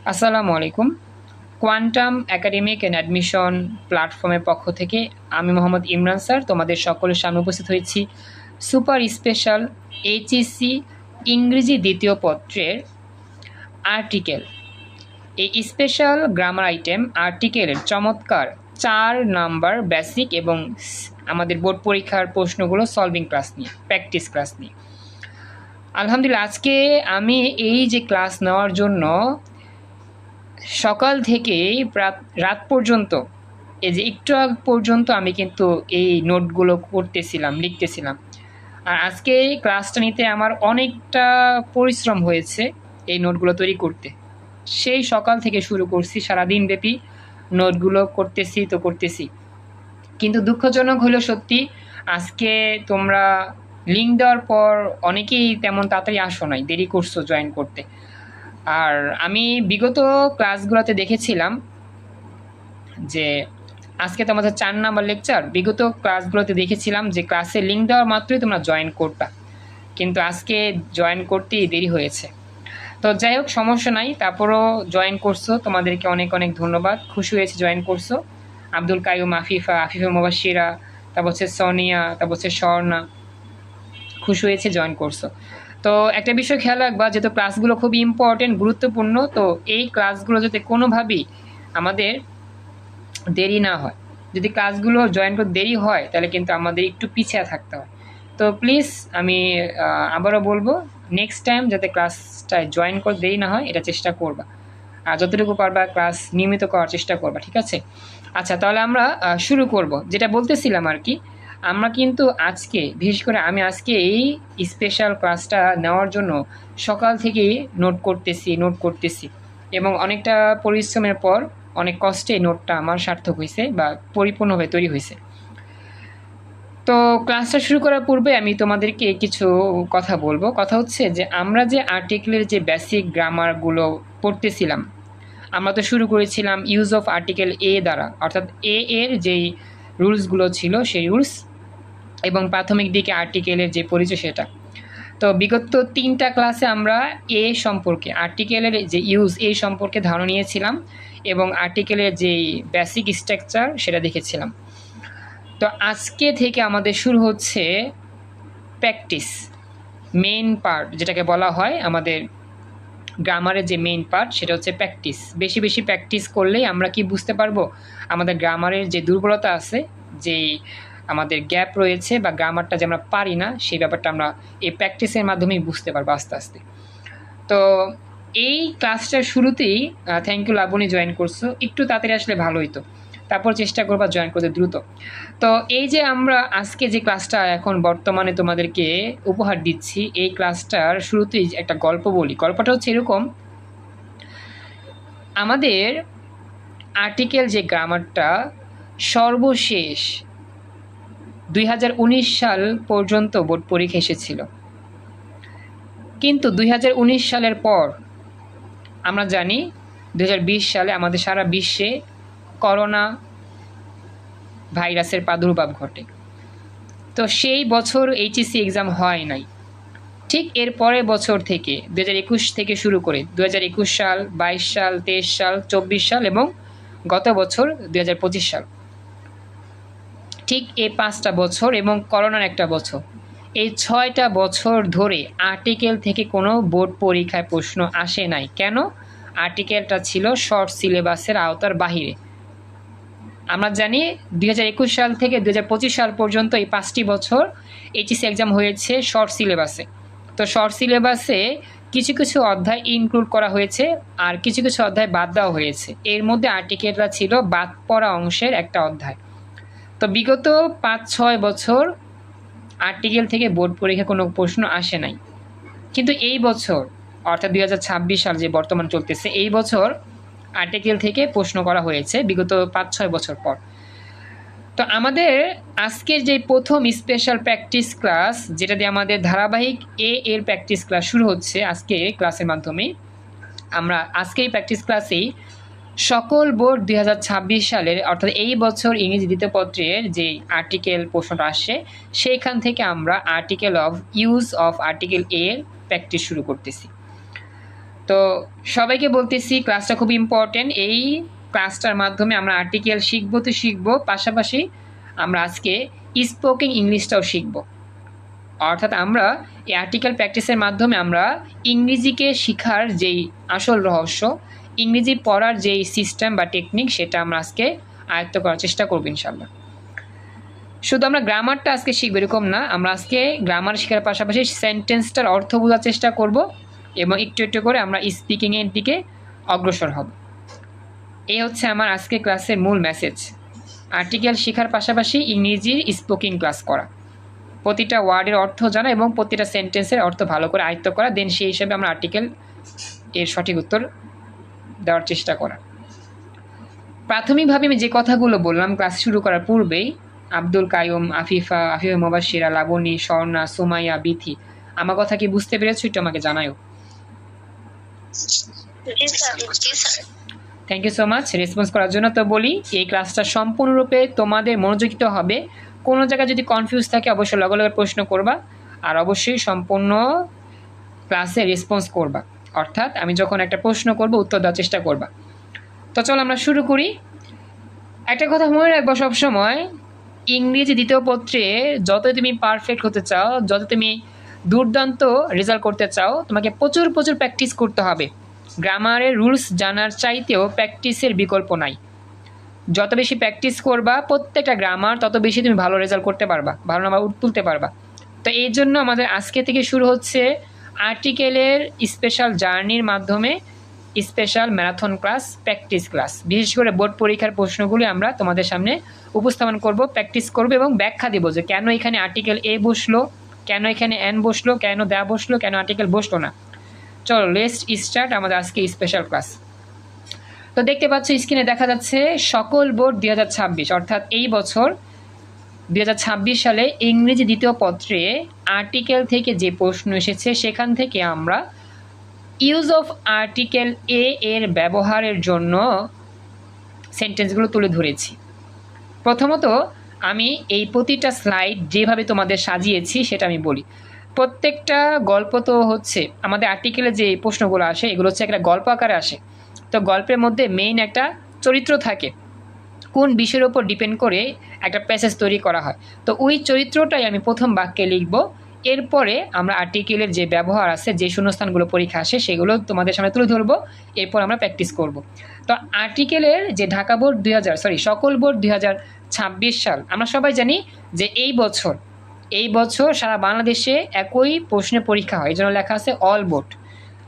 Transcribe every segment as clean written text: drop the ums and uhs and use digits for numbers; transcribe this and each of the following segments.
আসসালামু আলাইকুম। Quantum academic and admission প্ল্যাটফর্মের পক্ষ থেকে আমি মোহাম্মদ ইমরান স্যার তোমাদের সকলের সামনে উপস্থিত হয়েছি সুপার স্পেশাল এইচএসসি ইংরেজি দ্বিতীয় পত্রের আর্টিকেল, এই স্পেশাল গ্রামার আইটেম আর্টিকেলের চমৎকার 4 নাম্বার বেসিক এবং আমাদের বোর্ড পরীক্ষার প্রশ্নগুলো সলভিং ক্লাস নিয়ে, প্র্যাকটিস ক্লাস নিয়ে। আলহামদুলিল্লাহ, আজকে আমি এই যে ক্লাস নেওয়ার জন্য সকাল থেকে রাত পর্যন্ত, এই যে একটু আগ পর্যন্ত আমি কিন্তু এই নোটগুলো করতেছিলাম, লিখতেছিলাম। আর আজকে এই ক্লাসটা নিতে আমার অনেকটা পরিশ্রম হয়েছে এই নোটগুলো তৈরি করতে। সেই সকাল থেকে শুরু করছি, সারাদিন ব্যাপী নোটগুলো করতেছি। কিন্তু দুঃখজনক হলো সত্যি, আজকে তোমরা লিঙ্ক দেওয়ার পর অনেকেই তেমন তাড়াতাড়ি আসো নাই, দেরি করছো জয়েন করতে। আর আমি বিগত ক্লাসগুলোতে দেখেছিলাম যে আজকে তো আমাদের 4 নাম্বার লেকচার, বিগত ক্লাসগুলোতে দেখেছিলাম যে ক্লাসে লিঙ্ক দেওয়ার মাত্রই তোমরা জয়েন করবা, কিন্তু আজকে জয়েন করতেই দেরি হয়েছে। তো যাই হোক, সমস্যা নাই, তারপরও জয়েন করছো, তোমাদেরকে অনেক অনেক ধন্যবাদ। খুশি হয়েছে জয়েন করছো। আব্দুল কাইয়ুম, আফিফা মুবাশিরা, তারপর হচ্ছে সোনিয়া, তারপর হচ্ছে স্বর্ণা, খুশি হয়েছে জয়েন করছো। তো একটা বিষয় খেয়াল রাখবা, যেহেতু ক্লাসগুলো খুবই ইম্পর্টেন্ট, গুরুত্বপূর্ণ, তো এই ক্লাসগুলো যাতে কোনোভাবেই আমাদের দেরি না হয়। যদি ক্লাসগুলো জয়েন করতে দেরি হয় তাহলে কিন্তু আমাদের একটু পিছিয়ে থাকতে হয়। তো প্লিজ আমি আবারও বলবো, নেক্সট টাইম যাতে ক্লাসটায় জয়েন করতে দেরি না হয় এটা চেষ্টা করবা, আর যতটুকু পারবা ক্লাস নিয়মিত করার চেষ্টা করবা, ঠিক আছে? আচ্ছা, তাহলে আমরা শুরু করব। যেটা বলতেছিলাম আর কি, আমরা কিন্তু আজকে, বিশেষ করে আমি আজকে এই স্পেশাল ক্লাসটা নেওয়ার জন্য সকাল থেকেই নোট করতেছি এবং অনেকটা পরিশ্রমের পর অনেক কষ্টে নোটটা আমার সার্থক হয়েছে বা পরিপূর্ণভাবে তৈরি হয়েছে। তো ক্লাসটা শুরু করার পূর্বে আমি তোমাদেরকে কিছু কথা বলবো। কথা হচ্ছে যে আমরা যে আর্টিকেলের যে বেসিক গ্রামারগুলো পড়তেছিলাম, আমরা তো শুরু করেছিলাম ইউজ অফ আর্টিকেল এ দ্বারা, অর্থাৎ এ এর যেই রুলসগুলো ছিল সেই রুলস, এবং প্রাথমিক দিকে আর্টিকেলের যে পরিচয় সেটা। তো বিগত 3টা ক্লাসে আমরা এ সম্পর্কে, আর্টিকেলের যে ইউজ এই সম্পর্কে ধারণা নিয়েছিলাম এবং আর্টিকেলের যেই বেসিক স্ট্রাকচার সেটা দেখেছিলাম। তো আজকে থেকে আমাদের শুরু হচ্ছে প্র্যাকটিস, মেইন পার্ট যেটাকে বলা হয় আমাদের গ্রামারের যে মেইন পার্ট, সেটা হচ্ছে প্র্যাকটিস। বেশি বেশি প্র্যাকটিস করলেই আমরা কি বুঝতে পারবো আমাদের গ্রামারের যে দুর্বলতা আছে, যেই আমাদের গ্যাপ রয়েছে বা গ্রামারটা যে আমরা পারি না, সেই ব্যাপারটা আমরা এই প্র্যাকটিসের মাধ্যমেই বুঝতে পারবো আস্তে আস্তে। তো এই ক্লাসটার শুরুতেই থ্যাংক ইউ লাবণী, জয়েন করছো, একটু তাড়াতাড়ি আসলে ভালো হইতো, তারপর চেষ্টা করবা জয়েন করতে দ্রুত। তো এই যে আমরা আজকে যে ক্লাসটা এখন বর্তমানে তোমাদেরকে উপহার দিচ্ছি, এই ক্লাসটার শুরুতেই একটা গল্প বলি। গল্পটা হচ্ছে এরকম, আমাদের আর্টিকেল যে গ্রামারটা সর্বশেষ 2019 সাল পর্যন্ত বোর্ড পরীক্ষা এসেছিল, কিন্তু 2019 সালের পর আমরা জানি 2020 সালে আমাদের সারা বিশ্বে করোনা ভাইরাসের প্রাদুর্ভাব ঘটে। তো সেই বছর এইচএসসি এক্সাম হয় নাই। ঠিক এর পরের বছর থেকে 2021 থেকে শুরু করে 2021 সাল, 22 সাল, 23 সাল, 24 সাল এবং গত বছর 2025 সাল, ঠিক এই 5টা বছর এবং করোনার একটা বছর, এই 6টা বছর ধরে আর্টিকেল থেকে কোনো বোর্ড পরীক্ষায় প্রশ্ন আসে নাই। কেন? আর্টিকেলটা ছিল শর্ট সিলেবাসের আওতার বাহিরে। আমরা জানি 2021 সাল থেকে 2025 সাল পর্যন্ত এই 5টি বছর এইচএসসি এক্সাম হয়েছে শর্ট সিলেবাসে। তো শর্ট সিলেবাসে কিছু কিছু অধ্যায় ইনক্লুড করা হয়েছে আর কিছু কিছু অধ্যায় বাদ দেওয়া হয়েছে। এর মধ্যে আর্টিকেলটা ছিল বাদ পড়া অংশের একটা অধ্যায়। তো বিগত 5-6 বছর আর্টিকেল থেকে বোর্ড পরীক্ষা কোনো প্রশ্ন আসে নাই, কিন্তু এই বছর অর্থাৎ 2026 সাল যে বর্তমান চলতেছে, এই বছর আর্টিকেল থেকে প্রশ্ন করা হয়েছে বিগত 5-6 বছর পর। তো আমাদের আজকের যে প্রথম স্পেশাল প্র্যাকটিস ক্লাস, যেটা দিয়ে আমাদের ধারাবাহিক এ এর প্র্যাকটিস ক্লাস শুরু হচ্ছে আজকে ক্লাসের মাধ্যমে, আমরা আজকে এই প্র্যাকটিস ক্লাসেই সকল বোর্ড 2026 সালের অর্থাৎ এই বছর ইংরেজি দ্বিতীয় পত্রের যে আর্টিকেল প্রশ্নটা আসে, সেইখান থেকে আমরা article of use of article এর প্র্যাকটিস শুরু করতেছি। তো তো সবাইকে বলতেছি ক্লাসটা খুব ইম্পর্টেন্ট। এই ক্লাসটার মাধ্যমে আমরা আর্টিকেল শিখবো তো শিখবো, পাশাপাশি আমরা আজকে স্পোকেন ইংলিশটাও শিখব। অর্থাৎ আমরা এই আর্টিকেল প্র্যাকটিসের মাধ্যমে আমরা ইংরেজিকে শেখার যেই আসল রহস্য, ইংরেজি পড়ার যেই সিস্টেম বা টেকনিক, সেটা আমরা আজকে আয়ত্ত করার চেষ্টা করবো ইনশাল্লাহ। শুধু আমরা গ্রামারটা আজকে শিখবো এরকম না, আমরা আজকে গ্রামার শেখার পাশাপাশি সেন্টেন্সটার অর্থ বোঝার চেষ্টা করব এবং একটু একটু করে আমরা স্পিকিংয়ের দিকে অগ্রসর হব। এই হচ্ছে আমার আজকে ক্লাসের মূল মেসেজ। আর্টিকেল শেখার পাশাপাশি ইংরেজির স্পোকিং ক্লাস করা, প্রতিটা ওয়ার্ডের অর্থ জানা এবং প্রতিটা সেন্টেন্সের অর্থ ভালো করে আয়ত্ত করা, দেন সেই হিসাবে আমরা আর্টিকেল এর সঠিক উত্তর দেওয়ার চেষ্টা করা। প্রাথমিকভাবে আমি যে কথাগুলো বললাম ক্লাস শুরু করার পূর্বেই, আব্দুল কাইয়ুম, আফিফা মুবাশশিরা, লাবণী, স্বর্ণা, সুমাইয়া, বিথি, আমার কথা কি বুঝতে পেরেছো? একটু আমাকে জানাও। Thank you so much response করার জন্য। তো বলি, এই ক্লাসটা সম্পূর্ণরূপে তোমাদের মনোযোগিত হবে। কোনো জায়গায় যদি কনফিউজ থাকে অবশ্যই লগে লগে প্রশ্ন করবা, আর অবশ্যই সম্পূর্ণ ক্লাসে রেসপন্স করবা। অর্থাৎ আমি যখন একটা প্রশ্ন করব উত্তর দেওয়ার চেষ্টা করবা। তো চলো আমরা শুরু করি। একটা কথা মনে রাখবো সবসময়, ইংরেজি দ্বিতীয় পত্রে যত তুমি পারফেক্ট হতে চাও, যত তুমি দুর্দান্ত রেজাল্ট করতে চাও, তোমাকে প্রচুর প্রচুর প্র্যাকটিস করতে হবে। গ্রামারের রুলস জানার চাইতেও প্র্যাকটিসের বিকল্প নাই। যত বেশি প্র্যাকটিস করবা প্রত্যেকটা গ্রামার, তত বেশি তুমি ভালো রেজাল্ট করতে পারবা, ভালো নাম্বার তুলতে পারবা। তো এই জন্য আমাদের আজকে থেকে শুরু হচ্ছে আর্টিকেলের স্পেশাল জার্নির মাধ্যমে special marathon class, practice class. বিশেষ করে বোর্ড পরীক্ষার প্রশ্নগুলি আমরা তোমাদের সামনে উপস্থাপন করব, প্র্যাকটিস করবো এবং ব্যাখ্যা দেবো যে কেন এখানে আর্টিকেল এ বসলো, কেন এখানে এন বসলো, কেন দ্য বসলো, কেন আর্টিকেল বসলো না। চলো লেটস স্টার্ট আমাদের আজকে স্পেশাল ক্লাস। তো দেখতে পাচ্ছ স্ক্রিনে দেখা যাচ্ছে সকল বোর্ড 2026, অর্থাৎ এই বছর 2026 সালে ইংরেজি দ্বিতীয় পত্রে আর্টিকেল থেকে যে প্রশ্ন এসেছে সেখান থেকে আমরা ইউজ অফ আর্টিকেল এ এর ব্যবহারের জন্য সেন্টেন্সগুলো তুলে ধরেছি। প্রথমত আমি এই প্রতিটা স্লাইড যেভাবে তোমাদের সাজিয়েছি সেটা আমি বলি। প্রত্যেকটা গল্প তো হচ্ছে আমাদের আর্টিকেলে যে প্রশ্নগুলো আসে এগুলো হচ্ছে একটা গল্প আকারে আসে। তো গল্পের মধ্যে মেইন একটা চরিত্র থাকে, কোন বিষয়ের ওপর ডিপেন্ড করে একটা প্যাসেজ তৈরি করা হয়। তো ওই চরিত্রটাই আমি প্রথম বাক্যে লিখব, এরপরে আমরা আর্টিকেলের যে ব্যবহার আছে, যে শূন্যস্থানগুলো পরীক্ষা আসে সেগুলো তোমাদের সামনে তুলে ধরবো, এরপর আমরা প্র্যাকটিস করব। তো আর্টিকেলের যে ঢাকা বোর্ড সকল বোর্ড 2026 সাল, আমরা সবাই জানি যে এই বছর সারা বাংলাদেশে একই প্রশ্নের পরীক্ষা হয়, এই জন্য লেখা আছে অল বোর্ড।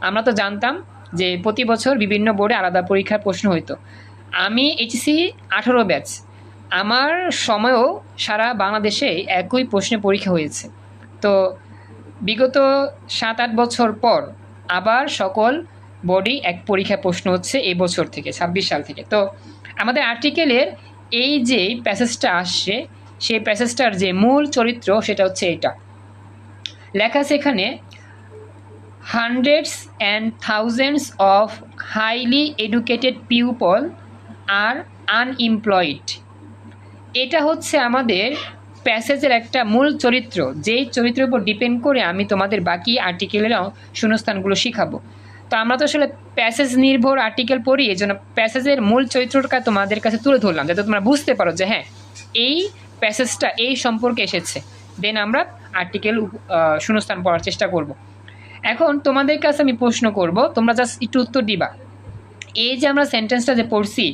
আমরা তো জানতাম যে প্রতি বছর বিভিন্ন বোর্ডে আলাদা পরীক্ষার প্রশ্ন হইতো। আমি এইচএসসি 18 ব্যাচ, আমার সময়ও সারা বাংলাদেশে একই প্রশ্নে পরীক্ষা হয়েছে। তো বিগত 7-8 বছর পর আবার সকল বোর্ডেই এক পরীক্ষার প্রশ্ন হচ্ছে এই বছর থেকে 26 সাল থেকে। তো আমাদের আর্টিকেলের এই যে প্যাসেজটা আসছে, সেই প্যাসেজটার যে মূল চরিত্র সেটা হচ্ছে এটা লেখা আছে এখানে, hundreds and thousands of highly educated people R unemployed. এটা হচ্ছে আমাদের প্যাসেজের একটা মূল চরিত্র, যেই চরিত্রের উপর ডিপেন্ড করে আমি তোমাদের বাকি আর্টিকেলের শূন্যস্থানগুলো শিখাবো। তো আমরা তো আসলে প্যাসেজ নির্ভর আর্টিকেল পড়ি, এই জন্য প্যাসেজের মূল চরিত্রটা তোমাদের কাছে তুলে ধরলাম যাতে তোমরা বুঝতে পারো যে হ্যাঁ এই প্যাসেজটা এই সম্পর্কে এসেছে, দেন আমরা আর্টিকেল শূন্যস্থান পড়ার চেষ্টা করব। এখন তোমাদের কাছে আমি প্রশ্ন করব, তোমরা জাস্ট একটু উত্তর দিবা। এই যে আমরা সেন্টেন্সটা যে পড়ছি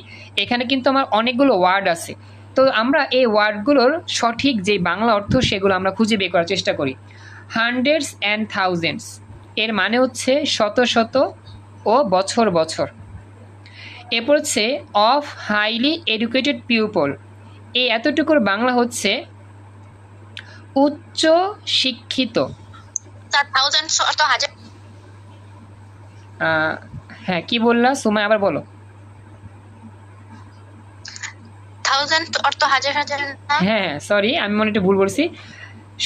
এখানে কিন্তু আমার অনেকগুলো ওয়ার্ড আছে, তো আমরা এই ওয়ার্ডগুলোর সঠিক যে বাংলা অর্থ সেগুলো আমরা খুঁজে বের করার চেষ্টা করি। হান্ড্রেডস অ্যান্ড থাউজেন্ডস এর মানে হচ্ছে শত শত ও বছর বছর। এরপর হচ্ছে অফ হাইলি এডুকেটেড পিপল, এই এতটুকুর বাংলা হচ্ছে উচ্চ শিক্ষিত। হ্যাঁ কি বললা সুমাই, আবার বলো। হ্যাঁ সরি আমি মনে একটু ভুল বলছি,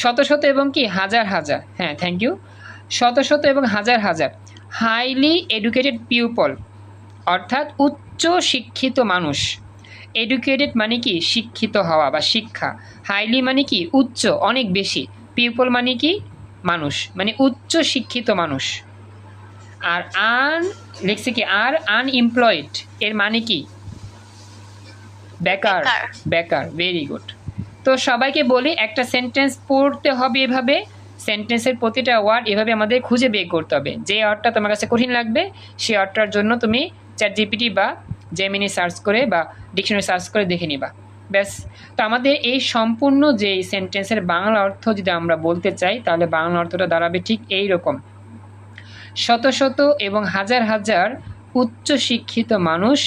শত শত এবং কি হাজার হাজার। হ্যাঁ থ্যাংক ইউ, শত শত এবং হাজার হাজার। হাইলি এডুকেটেড পিপল অর্থাৎ উচ্চ শিক্ষিত মানুষ। এডুকেটেড মানে কি শিক্ষিত হওয়া বা শিক্ষা, হাইলি মানে কি উচ্চ অনেক বেশি, পিপল মানে কি মানুষ, মানে উচ্চ শিক্ষিত মানুষ আর লিখছে কি আর আনএমপ্লয়েড এর মানে কি? বেকার। বেকার, ভেরি গুড। তো সবাইকে বলি একটা সেন্টেন্স পড়তে হবে এভাবে, সেন্টেন্সের প্রতিটা ওয়ার্ড এভাবে আমাদের খুঁজে বের করতে হবে। যে ওয়ার্ডটা তোমার কাছে কঠিন লাগবে সেই ওয়ার্ডটার জন্য তুমি চ্যাটজিপিটি বা জেমিনি সার্চ করে বা ডিকশনারি সার্চ করে দেখে নিবা, ব্যাস। তো আমাদের এই সম্পূর্ণ যে সেন্টেন্সের বাংলা অর্থ যদি আমরা বলতে চাই তাহলে বাংলা অর্থটা দাঁড়াবে ঠিক এই রকম: শত শত এবং হাজার হাজার উচ্চশিক্ষিত মানুষ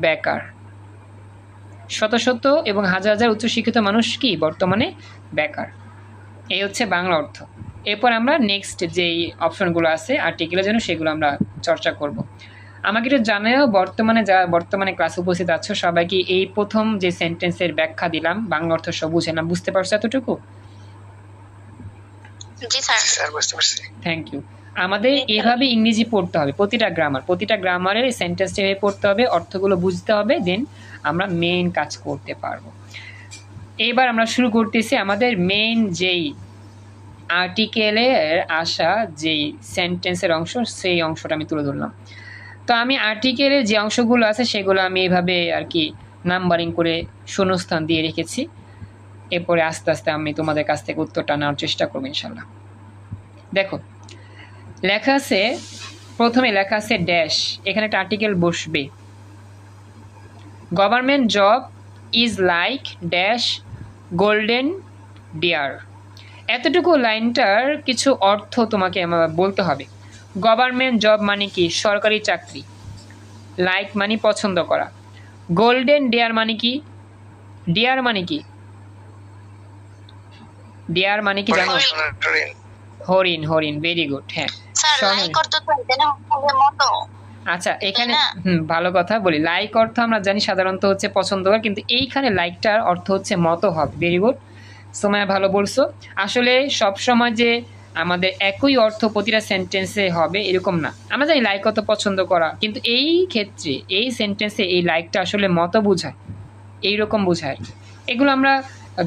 বেকার। শত শত এবং হাজার হাজার উচ্চশিক্ষিত মানুষ কি বর্তমানে বেকার। এই হচ্ছে বাংলা অর্থ। এরপর আমরা নেক্সট যেই অপশনগুলো আছে আর্টিকেলের জন্য সেগুলো আমরা চর্চা করব। আমাকে একটু জানাও যারা বর্তমানে ক্লাসে উপস্থিত আছো সবাই কি এই প্রথম যে সেন্টেন্সের ব্যাখ্যা দিলাম বাংলা অর্থ সব বুঝে না বুঝতে পারছো এতটুকু? জি স্যার, বুঝতে পারছি। Thank you. আমাদের এভাবে ইংরেজি পড়তে হবে, প্রতিটা গ্রামারের সেন্টেন্সটা এভাবে পড়তে হবে, অর্থগুলো বুঝতে হবে, দেন আমরা মেইন কাজ করতে পারবো। এবার আমরা শুরু করতেছি আমাদের মেইন যেই আর্টিকেলের আসা যেই সেন্টেন্সের অংশ সেই অংশটা আমি তুলে ধরলাম। তো আমি আর্টিকেলের যে অংশগুলো আছে সেগুলো আমি এইভাবে আর কি নাম্বারিং করে শূন্যস্থান দিয়ে রেখেছি। এরপরে আস্তে আস্তে আমি তোমাদের কাছ থেকে উত্তরটা নেওয়ার চেষ্টা করবো ইনশাল্লাহ। দেখো প্রথমে লেখা আছে ড্যাশ, এখানে একটা আর্টিকেল বসবে। Government job is like dash golden deer. এতটুকু লাইনটার কিছু অর্থ তোমাকে বলতে হবে। গভর্নমেন্ট জব মানে কি? সরকারি চাকরি। লাইক মানে পছন্দ করা। গোল্ডেন ডিয়ার মানে কি? ডিয়ার মানে কি? ডিয়ার মানে কি জানো? হরিণ। হরিণ, ভেরি গুড। হ্যাঁ আচ্ছা, এখানে ভালো কথা বলি। লাইক অর্থ আমরা জানি সাধারণত হচ্ছে পছন্দ করা, কিন্তু এইখানে লাইকটার অর্থ হচ্ছে মতো হবে। ভেরি গুড, সময় ভালো বলছো। আসলে সবসময় যে আমাদের একই অর্থ প্রতিটা সেন্টেন্সে হবে এরকম না। আমরা জানি লাইক অর্থ পছন্দ করা, কিন্তু এই ক্ষেত্রে এই সেন্টেন্সে এই লাইকটা আসলে মতো বোঝায়, এইরকম বোঝায়। এগুলো আমরা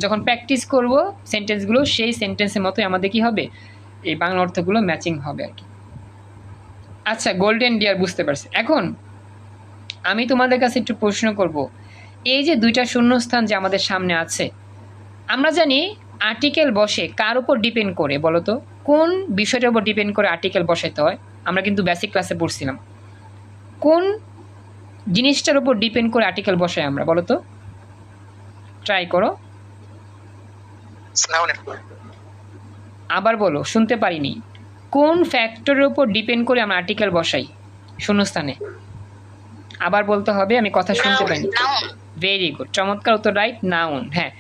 যখন প্র্যাকটিস করব সেন্টেন্সগুলো সেই সেন্টেন্সের মতোই আমাদের কি হবে, এই বাংলা অর্থগুলো ম্যাচিং হবে আর কি। আচ্ছা, গোল্ডেন ডিয়ার বুঝতে পারছি। এখন আমি তোমাদের কাছে একটু প্রশ্ন করব, এই যে দুইটা শূন্যস্থান যে আমাদের সামনে আছে, আমরা জানি আর্টিকেল বসে কার উপর ডিপেন্ড করে বলো তো? কোন বিষয়টার উপর ডিপেন্ড করে আর্টিকেল বসাইতে হয়? আমরা কিন্তু বেসিক ক্লাসে পড়ছিলাম। কোন জিনিসটার উপর ডিপেন্ড করে আর্টিকেল বসাই আমরা বলো তো? ট্রাই করো, আবার বলো, শুনতে পারিনি। কোন ফ্যাক্টরের উপর ডিপেন্ড করে আমরা আর্টিকেল বসাই শূন্যস্থানে? আবার বলতে হবে, আমি কথা শুনতে পাইনি। ভেরি গুড, চমৎকার উত্তর, রাইট, নাউন। হ্যাঁ,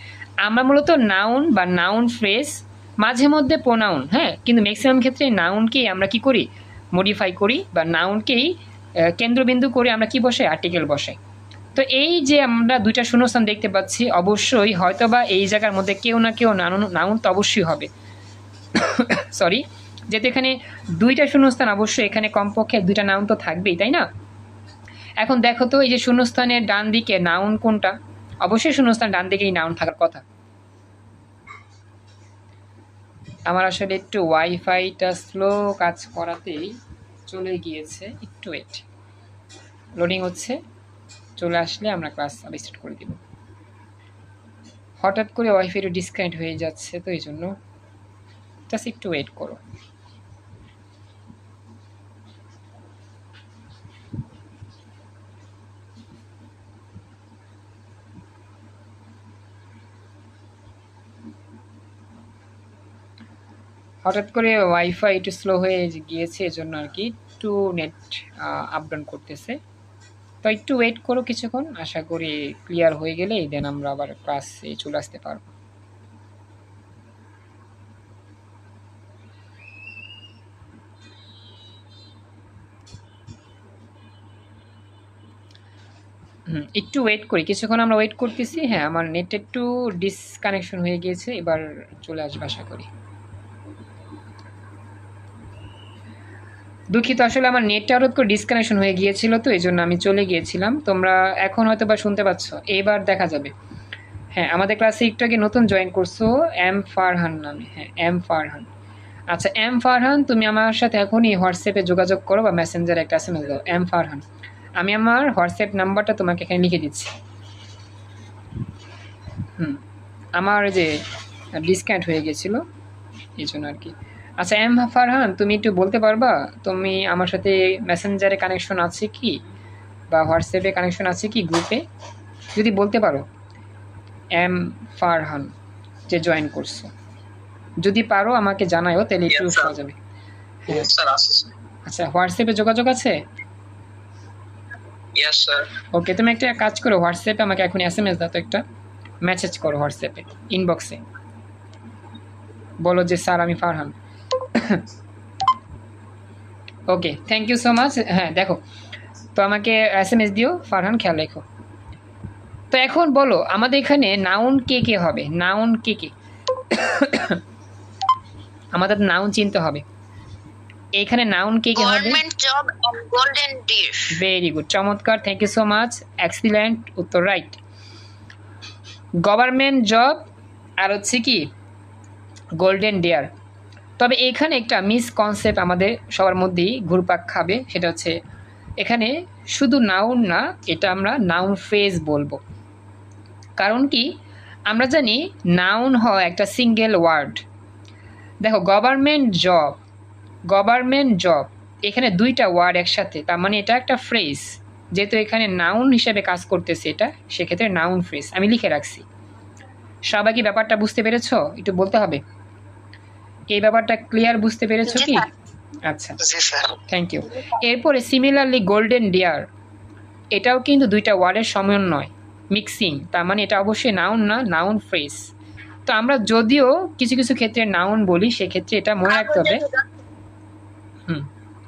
আমরা মূলত নাউন বা নাউন ফ্রেজ, মাঝে মধ্যে প্রোনাউন, হ্যাঁ, কিন্তু ম্যাক্সিমাম ক্ষেত্রে নাউনকেই আমরা কি করি, মডিফাই করি, বা নাউনকেই কেন্দ্রবিন্দু করে আমরা কি বসাই, আর্টিকেল বসাই। তো এই যে আমরা দুইটা শূন্যস্থান দেখতে পাচ্ছি, অবশ্যই হয়তোবা এই জায়গার মধ্যে কেউ না কেউ নাউন তো অবশ্যই হবে। সরি, যেহেতু এখানে দুইটা শূন্যস্থান, অবশ্যই এখানে কমপক্ষে দুইটা নাউন তো থাকবেই, তাই না? এখন দেখো তো এই যে শূন্যস্থানের ডান দিকে নাউন কোনটা? অবশ্যই শূন্যস্থান ডান দিকেই নাউন থাকার কথা। আমার আসলে একটু ওয়াইফাইটা স্লো কাজ করাতেই চলে গিয়েছে, একটু ওয়েট, লোডিং হচ্ছে, চলে আসলে আমরা ক্লাস স্টার্ট করে দিব। হঠাৎ করে ওয়াইফাইটা ডিসকানেক্ট হয়ে যাচ্ছে, তো এই জন্য জাস্ট একটু ওয়েট করো। হঠাৎ করে ওয়াইফাই একটু স্লো হয়ে গিয়েছে, এজন্য আর কি একটু নেট আপ ডাউন করতেছে। তো একটু ওয়েট করো কিছুক্ষণ, আশা করি ক্লিয়ার হয়ে গেলে দেন আমরা আবার ক্লাসে চলে আসতে পারবো। একটু ওয়েট করি, কিছুক্ষণ আমরা ওয়েট করতেছি। হ্যাঁ, আমার নেট একটু ডিসকানেকশন হয়ে গিয়েছে, এবার চলে আসবে আশা করি। দুঃখিত, আসলে আমার নেটটা হঠাৎ করে ডিসকানেকশন হয়ে গিয়েছিল, তো এই জন্য আমি চলে গিয়েছিলাম। তোমরা এখন হয়তো বা শুনতে পাচ্ছ, এবার দেখা যাবে। হ্যাঁ, আমাদের ক্লাসে একটু আগে নতুন জয়েন করছো এম ফারহান নামে। হ্যাঁ, এম ফারহান, আচ্ছা এম ফারহান, তুমি আমার সাথে এখনই হোয়াটসঅ্যাপে যোগাযোগ করো বা মেসেঞ্জারে একটা এসএমএস দাও। এম ফারহান, আমি আমার হোয়াটসঅ্যাপ নাম্বারটা তোমাকে এখানে লিখে দিচ্ছি। আমার যে ডিসকানেক্ট হয়ে গেছিলো এই জন্য আর কি। আচ্ছা এম ফারহান, তুমি একটু বলতে পারবা তুমি আমার সাথে মেসেঞ্জারে কানেকশন আছে কি বা হোয়াটসঅ্যাপে কানেকশন আছে কি গ্রুপে? যদি বলতে পারো। এম ফারহান যে জয়েন করছো, যদি পারো আমাকে জানাও, তাহলে একটু পাওয়া যাবে। হ্যাঁ আচ্ছা, হোয়াটসঅ্যাপে যোগাযোগ আছে? ওকে, তুমি একটা কাজ করো, হোয়াটসঅ্যাপে আমাকে এখন এসএমএস দাও তো, একটা মেসেজ করো হোয়াটসঅ্যাপে ইনবক্সে, বলো যে স্যার আমি ফারহান। ওকে, থ্যাংক ইউ সো মাচ। হ্যাঁ দেখো, তো আমাকে এসএমএস দিও ফারহান, খেয়াল রেখো। তো এখন বলো আমাদের এখানে নাউন কে কে হবে? নাউন কে কে? আমাদের নাউন চিনতে হবে। এখানে নাউন কে কে হবে? Government job and golden deer. Very good, চমৎকার, thank you so much, excellent উত্তর, রাইট। গভর্নমেন্ট জব আর হচ্ছে কি গোল্ডেন ডিয়ার। তবে এখানে একটা মিসকনসেপ্ট আমাদের সবার মধ্যেই ঘুরপাক খাবে, সেটা হচ্ছে এখানে শুধু নাউন না, এটা আমরা নাউন ফ্রেজ বলবো। কারণ কি, আমরা জানি নাউন হয় একটা সিঙ্গেল ওয়ার্ড। দেখো গভর্নমেন্ট জব, গভর্নমেন্ট জব, এখানে দুইটা ওয়ার্ড একসাথে, তার মানে এটা একটা ফ্রেজ। যেহেতু এখানে নাউন হিসেবে কাজ করতেছে এটা, সেক্ষেত্রে নাউন ফ্রেজ আমি লিখে রাখছি। সবাই কি ব্যাপারটা বুঝতে পেরেছো? একটু বলতে হবে, এই ব্যাপারটা ক্লিয়ার, বুঝতে পেরেছো কি? আচ্ছা, থ্যাংক ইউ। এরপরে সিমিলারলি গোল্ডেন ডিয়ার, এটাও কিন্তু দুইটা ওয়ার্ডের সমন্বয়, মিক্সিং, তার মানে এটা অবশ্যই নাউন না, নাউন ফ্রেজ। তো আমরা যদিও কিছু কিছু ক্ষেত্রে নাউন বলি, সেক্ষেত্রে এটা মনে রাখতে হবে।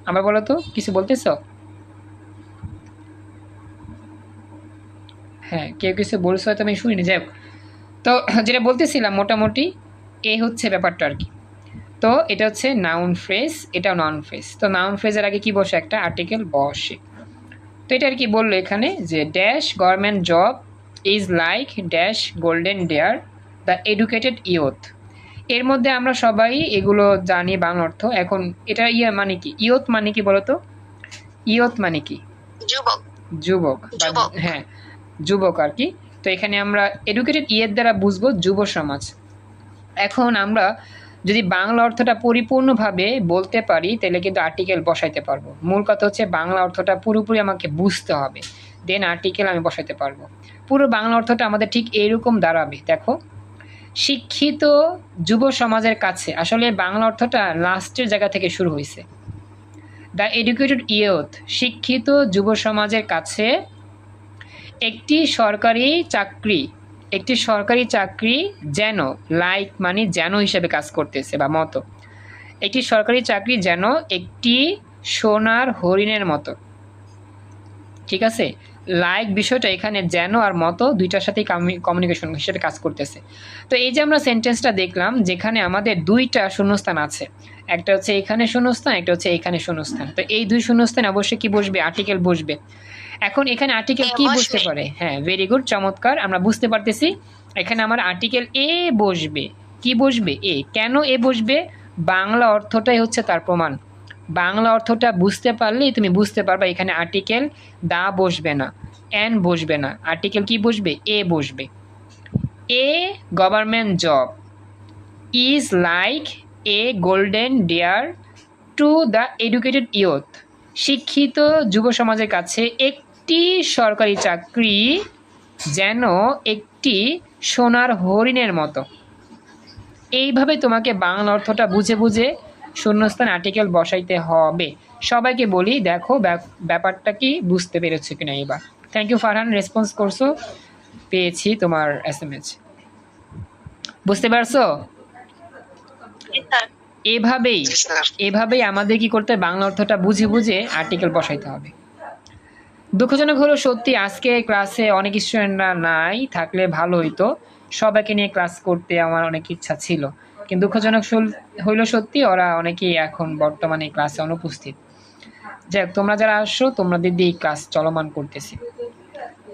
আবার বলো তো, কিছু বলতেছো? হ্যাঁ, কেউ কিছু বলছো হয়তো আমি শুনিনি, যাই হোক। তো যেটা বলতেছিলাম মোটামুটি এই হচ্ছে ব্যাপারটা আর কি। তো এটা হচ্ছে নাউন ফ্রেজ, এটাও নাউন ফ্রেজ। তো নাউন ফ্রেজের আগে কি বসে? একটা আর্টিকেল বসে। তো এটা আর কি বললো এখানে যে dash government job is like dash golden deer the educated youth. এর মধ্যে আমরা সবাই এগুলো জানি বাংলা অর্থ। এখন এটা মানে কি? ইয়থ মানে কি বলতো? ইয়থ মানে কি? যুবক। যুবক, হ্যাঁ যুবক আর কি। তো এখানে আমরা এডুকেটেড ইয়ের দ্বারা বুঝবো যুব সমাজ। এখন আমরা যদি বাংলা অর্থটা পরিপূর্ণভাবে বলতে পারি, তাহলে কিন্তু আর্টিকেল বসাইতে পারবো। মূল কথা হচ্ছে বাংলা অর্থটা পুরোপুরি আমাকে বুঝতে হবে, দেন আর্টিকেল আমি বসাইতে পারবো। পুরো বাংলা অর্থটা আমাদের ঠিক এইরকম দাঁড়াবে। দেখো, শিক্ষিত যুব সমাজের কাছে, আসলে বাংলা অর্থটা লাস্টের জায়গা থেকে শুরু হয়েছে। দ্য এডুকেটেড ইয়থ, শিক্ষিত যুব সমাজের কাছে একটি সরকারি চাকরি, একটি সরকারি চাকরি যেন, লাইক মানে যেন হিসেবে কাজ করতেছে বা মতো, একটি সরকারি চাকরি যেন একটি সোনার হরিণের মতো। ঠিক আছে, লাইক বিষয়টা এখানে যেন আর মতো দুইটার সাথেই কমিউনিকেশন হিসেবে কাজ করতেছে। তো এই যে আমরা সেন্টেন্সটা দেখলাম, যেখানে আমাদের দুইটা শূন্যস্থান আছে, একটা হচ্ছে এখানে শূন্যস্থান, একটা হচ্ছে এখানে শূন্যস্থান। তো এই দুই শূন্যস্থানে অবশ্যই কি বসবে? আর্টিকেল বসবে। এখন এখানে আর্টিকেল কি বসতে পারে? হ্যাঁ, ভেরি গুড, চমৎকার, আমরা বুঝতে পারতেছি। এখানে আমার আর্টিকেল এ বসবে। কি বসবে? এ। কেন এ বসবে? বাংলা অর্থটাই হচ্ছে তার প্রমাণ। বাংলা অর্থটা বুঝতে পারলেই তুমি বুঝতে পারবা এখানে আর্টিকেল দা বসবে না, এন বসবে না, আর্টিকেল কি বসবে? এ বসবে। A government job is like a golden deer to the educated youth, শিক্ষিত যুব সমাজের কাছে একটি সরকারি চাকরি যেন একটি সোনার হরিণের মতো। এইভাবে তোমাকে বাংলা অর্থটা বুঝে বুঝে শূন্যস্থান আর্টিকেল বসাইতে হবে। সবাইকে বলি, দেখো ব্যাপারটা কি বুঝতে পেরেছো কিনা এবার। থ্যাংক ইউ ফারহান, রেসপন্স করছো, পেয়েছি তোমার এসএমএস। বুঝতে পারছো? এভাবেই আমাদের কি করতে হবে? বাংলা অর্থটা বুঝে বুঝে আর্টিকেল বসাইতে হবে। দুঃখজনক হলো সত্যি আজকে ক্লাসে অনেক স্টুডেন্টরা নাই, থাকলে ভালো হইতো। সবাইকে নিয়ে ক্লাস করতে আমার অনেক ইচ্ছা ছিল, কিন্তু দুঃখজনক হইল সত্যি ওরা অনেকেই এখন বর্তমানে ক্লাসে অনুপস্থিত। যাই হোক, তোমরা যারা আসছো তোমাদের দিয়ে ক্লাস চলমান করতেছি।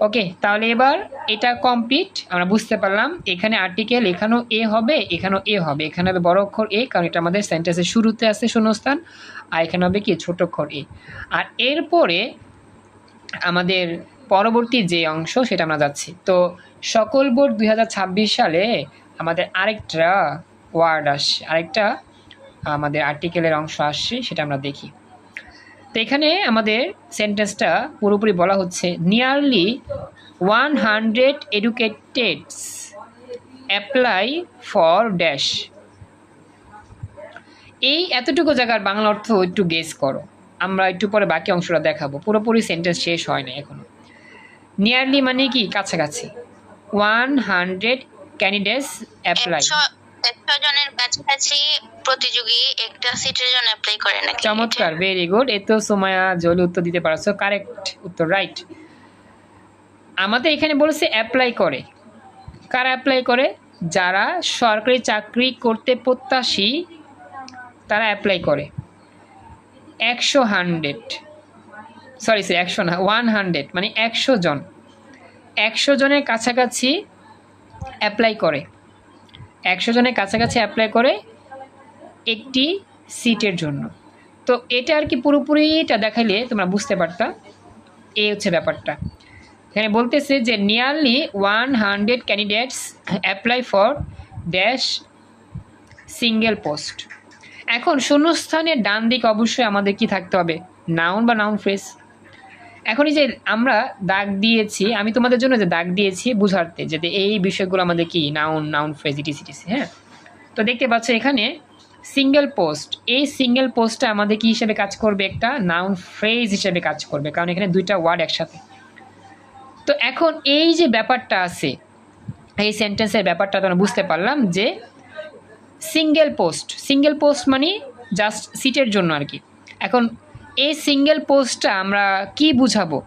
ওকে, তাহলে এবার এটা কমপ্লিট, আমরা বুঝতে পারলাম এখানে আর্টিকেল এখানেও এ হবে, এখানেও এ হবে, এখানে হবে বড় অক্ষর এ, কারণ এটা আমাদের সেন্টেন্সের শুরুতে আছে শূন্যস্থান, আর এখানে হবে কি ছোট অক্ষর এ। আর এরপরে আমাদের পরবর্তী যে অংশ সেটা আমরা যাচ্ছি। তো সকল বোর্ড 2026 সালে আমাদের আরেকটা ওয়ার্ড আসছে, আরেকটা আমাদের আর্টিকেলের অংশ আসছে, সেটা আমরা দেখি। তো এখানে আমাদের সেন্টেন্সটা পুরোপুরি বলা হচ্ছে, নিয়ারলি 100 এডুকেটেডস অ্যাপ্লাই ফর ড্যাশ। এই এতটুকু জায়গার বাংলা অর্থ একটু গেস করো, আমরা একটু পরে বাকি অংশটা দেখাবো, পুরোপুরি সেন্টেন্স শেষ হয় না এখনো। নিয়ারলি মানে কি কাছাকাছি, 100 ক্যান্ডিডেটস অ্যাপ্লাই। 100 জনের কাছাকাছি প্রতিযোগী একটা সিটের জন্য অ্যাপ্লাই করে নাকি? চমৎকার, ভেরি গুড। এ তো সোমায়া জলি উত্তর দিতে পারছো, কারেক্ট উত্তর, রাইট। আমাদের এখানে বলেছে অ্যাপ্লাই করে, কারা অ্যাপ্লাই করে? যারা সরকারি চাকরি করতে প্রত্যাশী তারা অ্যাপ্লাই করে। 100 না, 100 মানে 100 জন, 100 জনের কাছাকাছি অ্যাপ্লাই করে, 100 জনের কাছাকাছি অ্যাপ্লাই করে একটি সিটের জন্য। তো এটা আর কি পুরোপুরিটা দেখাইলে তোমরা বুঝতে পারতা, এই হচ্ছে ব্যাপারটা। এখানে বলতেছে যে nearly 100 candidates apply for dash single post. এখন শূন্যস্থানের ডান দিকে অবশ্যই আমাদের কি থাকতে হবে, নাউন বা নাউন ফ্রেজ। এখন এই যে আমরা দাগ দিয়েছি, আমি তোমাদের জন্য যে দাগ দিয়েছি বুঝাতে, যাতে এই বিষয়গুলো আমাদের কি নাউন, নাউন ফ্রেজ, ইটিসি। হ্যাঁ, তো দেখতে পাচ্ছ এখানে সিঙ্গেল পোস্ট, এই সিঙ্গেল পোস্টটা আমাদের কি হিসেবে কাজ করবে, একটা নাউন ফ্রেজ হিসেবে কাজ করবে, কারণ এখানে দুইটা ওয়ার্ড একসাথে। তো এখন এই যে ব্যাপারটা আছে, এই সেন্টেন্সের ব্যাপারটা তোমরা বুঝতে পারলাম যে সিঙ্গেল পোস্ট মানে জাস্ট সিটের জন্য আর কি। এখন এই সিঙ্গেল পোস্টটা আমরা কি বুঝাবো,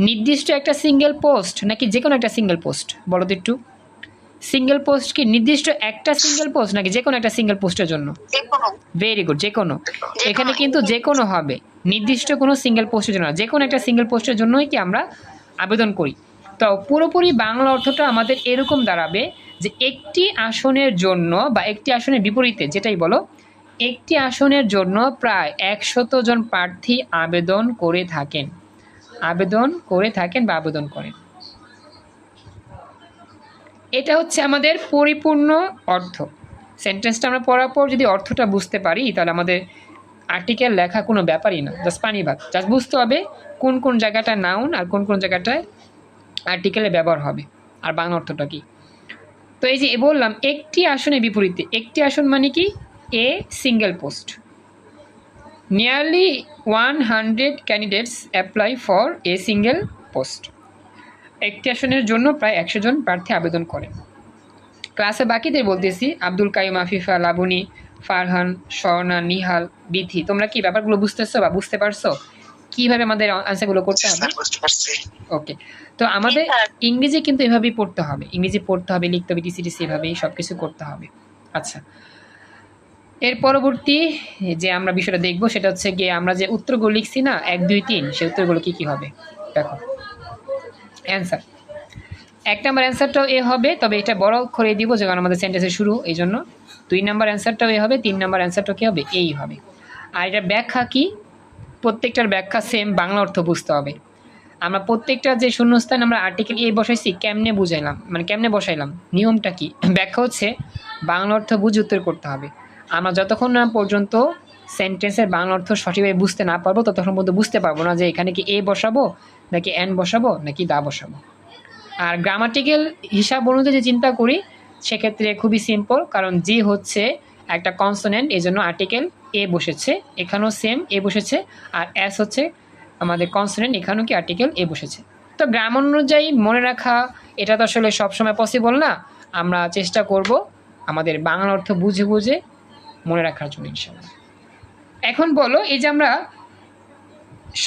নির্দিষ্ট একটা সিঙ্গেল পোস্ট নাকি যে কোনো একটা সিঙ্গেল পোস্ট, বলো তো একটু। সিঙ্গেল পোস্ট কি নির্দিষ্ট একটা সিঙ্গেল পোস্ট নাকি যে কোনো একটা সিঙ্গেল পোস্টের জন্য? ভেরি গুড, যে কোনো। এখানে কিন্তু যে কোনো হবে, নির্দিষ্ট কোনো সিঙ্গেল পোস্টের জন্য, যে কোনো একটা সিঙ্গেল পোস্টের জন্যই কি আমরা আবেদন করি। তো পুরোপুরি বাংলা অর্থটা আমাদের এরকম দাঁড়াবে যে একটি আসনের জন্য বা একটি আসনের বিপরীতে যেটাই বলো, একটি আসনের জন্য প্রায় 100 জন প্রার্থী আবেদন করে থাকেন বা আবেদন করেন। এটা হচ্ছে আমাদের পরিপূর্ণ অর্থ। সেন্টেন্সটা আমরা পড়ার পর যদি অর্থটা বুঝতে পারি তাহলে আমাদের আর্টিকেল লেখা কোনো ব্যাপারই না, জাস্ট পানি ভাত। জাস্ট বুঝতে হবে কোন কোন জায়গাটা নাউন আর কোন কোন জায়গাটায় আর্টিকেলে ব্যবহার হবে আর বাংলা অর্থটা কি। তো এই যে বললাম একটি আসনের বিপরীতে, একটি আসন মানে কি, a single post. Nearly 100 candidates apply for a single post. একটি আসনের জন্য প্রায় 100 জন প্রার্থী আবেদন করেন। ক্লাসে বাকিদের বলতেছি, আব্দুল কাইম, আফিফা, লাবণী, ফারহান, স্বর্ণা, নিহাল, বিথি, তোমরা কি ব্যাপারগুলো বুঝতেছো বা বুঝতে পারছো কিভাবে আমাদের আনসারগুলো করতে হবে? ওকে, তো আমাদের ইংরেজি কিন্তু এভাবেই পড়তে হবে, ইংরেজি পড়তে হবে, লিখতে হবে, টিসিটিসি এভাবেই সব কিছু করতে হবে। আচ্ছা, এর পরবর্তী যে আমরা বিষয়টা দেখবো সেটা হচ্ছে গিয়ে আমরা যে উত্তরগুলো লিখছি না 1, 2, 3, সেই উত্তরগুলো কি হবে দেখো। অ্যান্সার 1 নম্বর অ্যান্সারটাও এ হবে, তবে এটা বড় অক্ষরে দিব যখন আমাদের সেন্টেন্সের শুরু, এই জন্য 2 নম্বর অ্যান্সারটাও এ হবে, 3 নম্বর অ্যান্সারটাও কী হবে, এই হবে। আর এটা ব্যাখ্যা কি, প্রত্যেকটার ব্যাখ্যা সেম, বাংলা অর্থ বুঝতে হবে। আমরা প্রত্যেকটা যে শূন্যস্থান আমরা আর্টিকেল এ বসাইছি কেমনে বুঝাইলাম, মানে কেমনে বসাইলাম, নিয়মটা কি, ব্যাখ্যা হচ্ছে বাংলা অর্থ বুঝে উত্তর করতে হবে। আমরা যতক্ষণ না পর্যন্ত সেন্টেন্সের বাংলা অর্থ সঠিকভাবে বুঝতে না পারবো ততক্ষণ পর্যন্ত বুঝতে পারবো না যে এখানে কি এ বসাবো নাকি এন বসাবো নাকি দা বসাবো। আর গ্রামাটিক্যাল হিসাব অনুযায়ী যে চিন্তা করি সেক্ষেত্রে খুবই সিম্পল, কারণ জি হচ্ছে একটা কনসোনেন্ট, এই জন্য আর্টিকেল এ বসেছে, এখানেও সেম এ বসেছে, আর এস হচ্ছে আমাদের কনসোনেন্ট, এখানেও কি আর্টিকেল এ বসেছে। তো গ্রাম অনুযায়ী মনে রাখা এটা তো আসলে সবসময় পসিবল না, আমরা চেষ্টা করব আমাদের বাংলা অর্থ বুঝে বুঝে মনে রাখার জন্য ইনশাআল্লাহ। এখন বলো, এই যে আমরা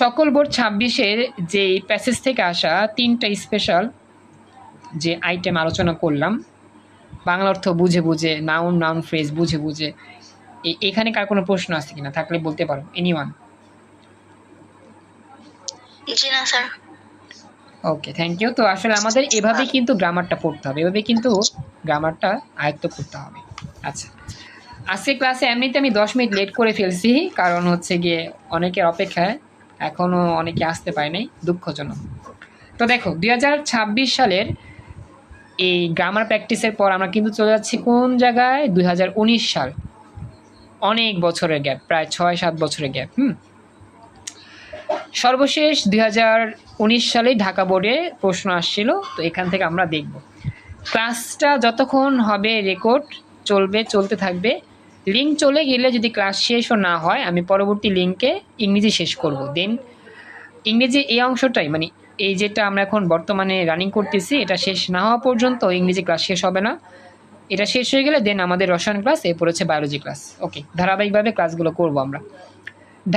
সকল বোর্ড 26-এর যে প্যাসেজ থেকে আসা 3টা স্পেশাল যে আইটেম আলোচনা করলাম, বাংলা অর্থ বুঝে বুঝে, নাউন, নাউন ফ্রেজ বুঝে বুঝে, এখানে কার কোনো প্রশ্ন আছে কিনা, থাকলে বলতে পারো, এনিওয়ান? জি না স্যার। Okay, thank you. তো আসলে আমাদের এভাবেই কিন্তু গ্রামারটা পড়তে হবে, এভাবে কিন্তু গ্রামারটা আয়ত্ত করতে হবে। আচ্ছা, আজকে ক্লাসে এমনিতে আমি 10 মিনিট লেট করে ফেলছি, কারণ হচ্ছে গিয়ে অনেকের অপেক্ষায় এখনও অনেকে আসতে পারে নাই, দুঃখজনক। তো দেখো 2026 সালের এই গ্রামার প্র্যাকটিসের পর আমরা কিন্তু চলে যাচ্ছি কোন জায়গায়, 2019 সাল। অনেক বছরের গ্যাপ, প্রায় 6-7 বছরের গ্যাপ। সর্বশেষ 2019 সালেই ঢাকা বোর্ডে প্রশ্ন আসছিল। তো এখান থেকে আমরা দেখব ক্লাসটা যতক্ষণ হবে রেকর্ড চলতে থাকবে। লিঙ্ক চলে গেলে যদি ক্লাস শেষও না হয়, আমি পরবর্তী লিঙ্কে ইংরেজি শেষ করব। দেন ইংরেজি এই অংশটাই, মানে এই যেটা আমরা এখন বর্তমানে রানিং করতেছি, এটা শেষ না হওয়া পর্যন্ত ইংরেজি ক্লাস শেষ হবে না। এটা শেষ হয়ে গেলে দেন আমাদের রসায়ন ক্লাস, এরপর হচ্ছে বায়োলজি ক্লাস। ওকে, ধারাবাহিকভাবে ক্লাসগুলো করব আমরা।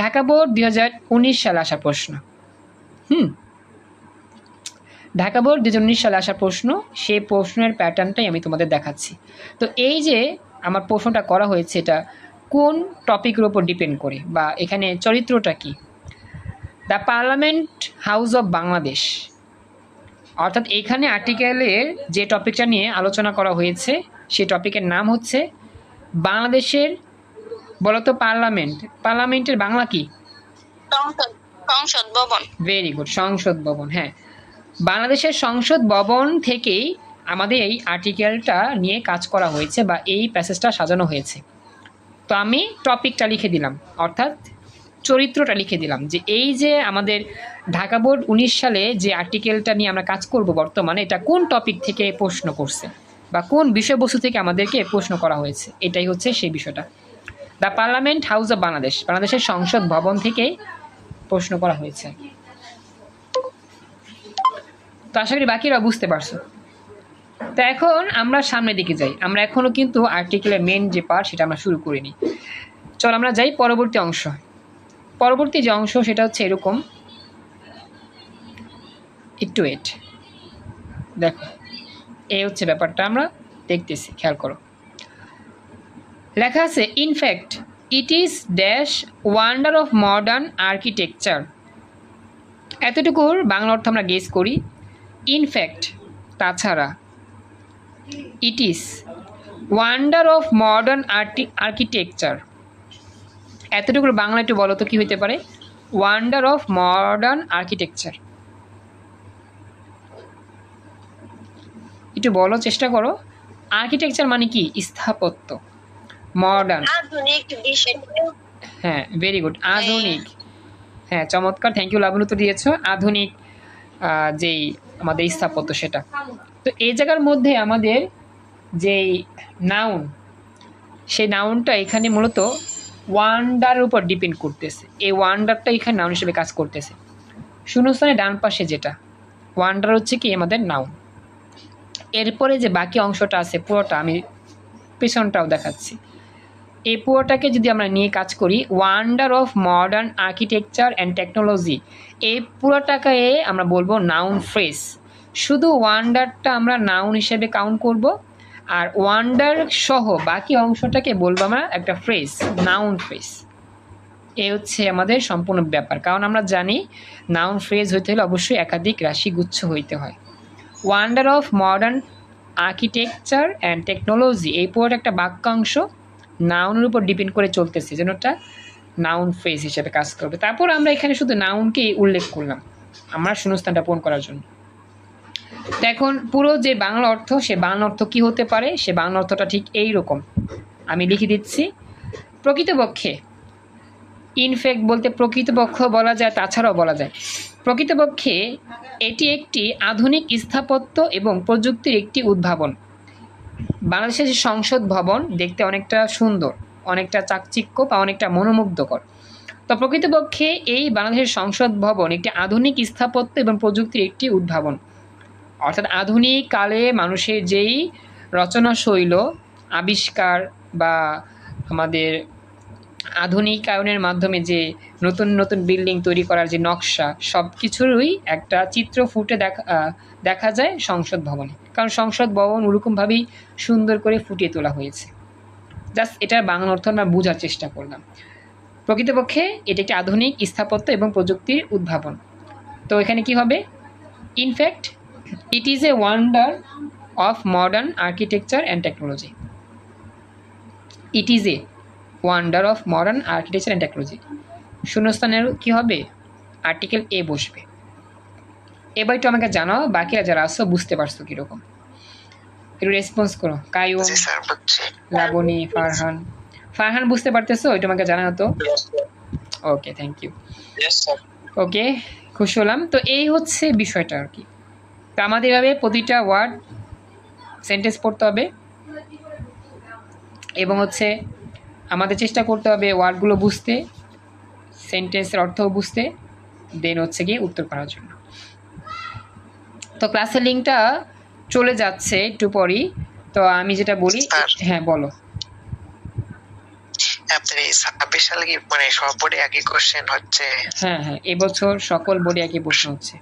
ঢাকা বোর্ড 2019 সালে আসা প্রশ্ন। ঢাকা বোর্ড 2019 সালে আসা প্রশ্ন, সেই প্রশ্নের প্যাটার্নটাই আমি তোমাদের দেখাচ্ছি। তো এই যে আমার প্রশ্নটা করা হয়েছে, এটা কোন টপিকের উপর ডিপেন্ড করে, বা এখানে চরিত্রটা কি? The parliament house of Bangladesh. অর্থাৎ এখানে আর্টিকেলের যে টপিকটা নিয়ে আলোচনা করা হয়েছে, সেই টপিকের নাম হচ্ছে বাংলাদেশের, বলতো পার্লামেন্টের বাংলা কি? সংসদ ভবন। ভেরি গুড, সংসদ ভবন। হ্যাঁ, বাংলাদেশের সংসদ ভবন থেকেই আমাদের এই আর্টিকেলটা নিয়ে কাজ করা হয়েছে, বা এই প্যাসেজটা সাজানো হয়েছে। তো আমি টপিকটা লিখে দিলাম, অর্থাৎ চরিত্রটা লিখে দিলাম, যে এই যে আমাদের ঢাকা বোর্ড 19 সালে যে আর্টিকেলটা নিয়ে আমরা কাজ করব বর্তমানে, এটা কোন টপিক থেকে প্রশ্ন করছে, বা কোন বিষয়বস্তু থেকে আমাদেরকে প্রশ্ন করা হয়েছে, এটাই হচ্ছে সেই বিষয়টা। The parliament house of Bangladesh, বাংলাদেশের সংসদ ভবন থেকেই প্রশ্ন করা হয়েছে। তো আশা করি বাকিরা বুঝতে পারছো। তো এখন আমরা সামনের দিকে যাই। আমরা এখনও কিন্তু আর্টিকেলের মেন যে পার্ট, সেটা আমরা শুরু করিনি। চল আমরা যাই পরবর্তী অংশ। পরবর্তী যে অংশ সেটা হচ্ছে এরকম, একটু ওয়েট, দেখো এই হচ্ছে ব্যাপারটা, আমরা দেখতেছি, খেয়াল করো। লেখা আছে, in fact it is dash wonder of modern architecture. এতটুকুর বাংলা অর্থ আমরা গেস করি। ইনফ্যাক্ট তাছাড়া, it is wonder of modern architecture, এতটুকুর বাংলা একটু বলো তো কী হইতে পারে? ওয়ান্ডার অফ মডার্ন আর্কিটেকচার, একটু বলো, চেষ্টা করো। আর্কিটেকচার মানে কি? স্থাপত্য। মডার্ন, আধুনিক বিষয়। হ্যাঁ ভেরি গুড, আধুনিক। হ্যাঁ চমৎকার, থ্যাংক ইউ, লাবণ্য তো দিয়েছ। আধুনিক যেই আমাদের স্থাপত্য, সেটা। তো এই জায়গার মধ্যে আমাদের যেই নাউন, সেই নাউনটা এখানে মূলত ওয়ান্ডারের উপর ডিপেন্ড করতেছে। এই ওয়ান্ডারটা এখানে নাউন হিসেবে কাজ করতেছে। শূন্যস্থানে ডান পাশে যেটা ওয়ান্ডার হচ্ছে কি আমাদের নাউন। এরপরে যে বাকি অংশটা আছে পুরোটা, আমি পেছনটাও দেখাচ্ছি, এই পুরোটাকে যদি আমরা নিয়ে কাজ করি, wonder of modern architecture and technology, এই পুরোটাকে আমরা বলবো নাউন ফ্রেজ। শুধু ওয়ান্ডারটা আমরা নাউন হিসেবে কাউন্ট করব, আর ওয়ান্ডার সহ বাকি অংশটাকে বলবো আমরা একটা ফ্রেজ, নাউন ফ্রেজ। এ হচ্ছে আমাদের সম্পূর্ণ ব্যাপার, কারণ আমরা জানি নাউন ফ্রেজ হইতে হলে অবশ্যই একাধিক রাশিগুচ্ছ হইতে হয়। Wonder of modern architecture and technology, এই পুরোটা একটা বাক্যাংশ নাউনের উপর ডিপেন্ড করে চলতেছে, যেন একটা নাউন ফ্রেজ হিসেবে কাজ করবে। তারপর আমরা এখানে শুধু নাউনকেই উল্লেখ করলাম আমরা শূন্যস্থানটা পূরণ করার জন্য। তো এখন পুরো যে বাংলা অর্থ, সে বাংলা অর্থ কী হতে পারে? সে বাংলা অর্থটা ঠিক এই রকম, আমি লিখে দিচ্ছি। প্রকৃতপক্ষে, ইনফ্যাক্ট বলতে প্রকৃতপক্ষ বলা যায়, তাছাড়াও বলা যায় প্রকৃতপক্ষে এটি একটি আধুনিক স্থাপত্য এবং প্রযুক্তির একটি উদ্ভাবন। বাংলাদেশের যে সংসদ ভবন দেখতে অনেকটা সুন্দর, অনেকটা চাকচিক্য বা অনেকটা মনোমুগ্ধকর। তো প্রকৃতপক্ষে এই বাংলাদেশের সংসদ ভবন একটি আধুনিক স্থাপত্য এবং প্রযুক্তির একটি উদ্ভাবন। অর্থাৎ আধুনিক কালে মানুষের যেই রচনা শৈল, আবিষ্কার, বা আমাদের আধুনিকায়নের মাধ্যমে যে নতুন নতুন বিল্ডিং তৈরি করার যে নকশা, সব কিছুরই একটা চিত্র ফুটে দেখা যায় সংসদ ভবনে, কারণ সংসদ ভবন ওরকমভাবেই সুন্দর করে ফুটিয়ে তোলা হয়েছে। জাস্ট এটার বাংলা অর্থ আমরা বোঝার চেষ্টা করলাম। প্রকৃতপক্ষে এটি একটি আধুনিক স্থাপত্য এবং প্রযুক্তির উদ্ভাবন। তো এখানে কি হবে? In fact it is a wonder of modern architecture and technology. It is a wonder of modern architecture and technology. শূন্যস্থানের কি হবে? আর্টিকেল এ বসবে। এবার একটু আমাকে জানাও বাকিরা যারা আসছো বুঝতে পারছো কিরকম, একটু রেসপন্স করো। কায়ুম, জি স্যার বুঝছি। লাবণী, ফারহান। ফারহান বুঝতে পারতেছো? একটু আমাকে জানাও তো। Okay, thank you. Yes sir. Okay, খুশি হলাম। তো এই হচ্ছে বিষয়টা আর কি। তো আমাদের এভাবে প্রতিটা ওয়ার্ড সেন্টেন্স পড়তে হবে এবং হচ্ছে আমাদের চেষ্টা করতে হবে ওয়ার্ডগুলো বুঝতে, সেন্টেন্সের অর্থও বুঝতে, দেন হচ্ছে গিয়ে উত্তর করার জন্য। তো ক্লাসের লিঙ্কটা চলে যাচ্ছে একটু পরই। তো আমি যেটা বলি, হ্যাঁ বলো। আপনার এই 26 সালে কি মানে সব বোর্ডে একই কোশ্চেন হচ্ছে? হ্যাঁ হ্যাঁ, এবছর সকল বোর্ডে একই প্রশ্ন হচ্ছে,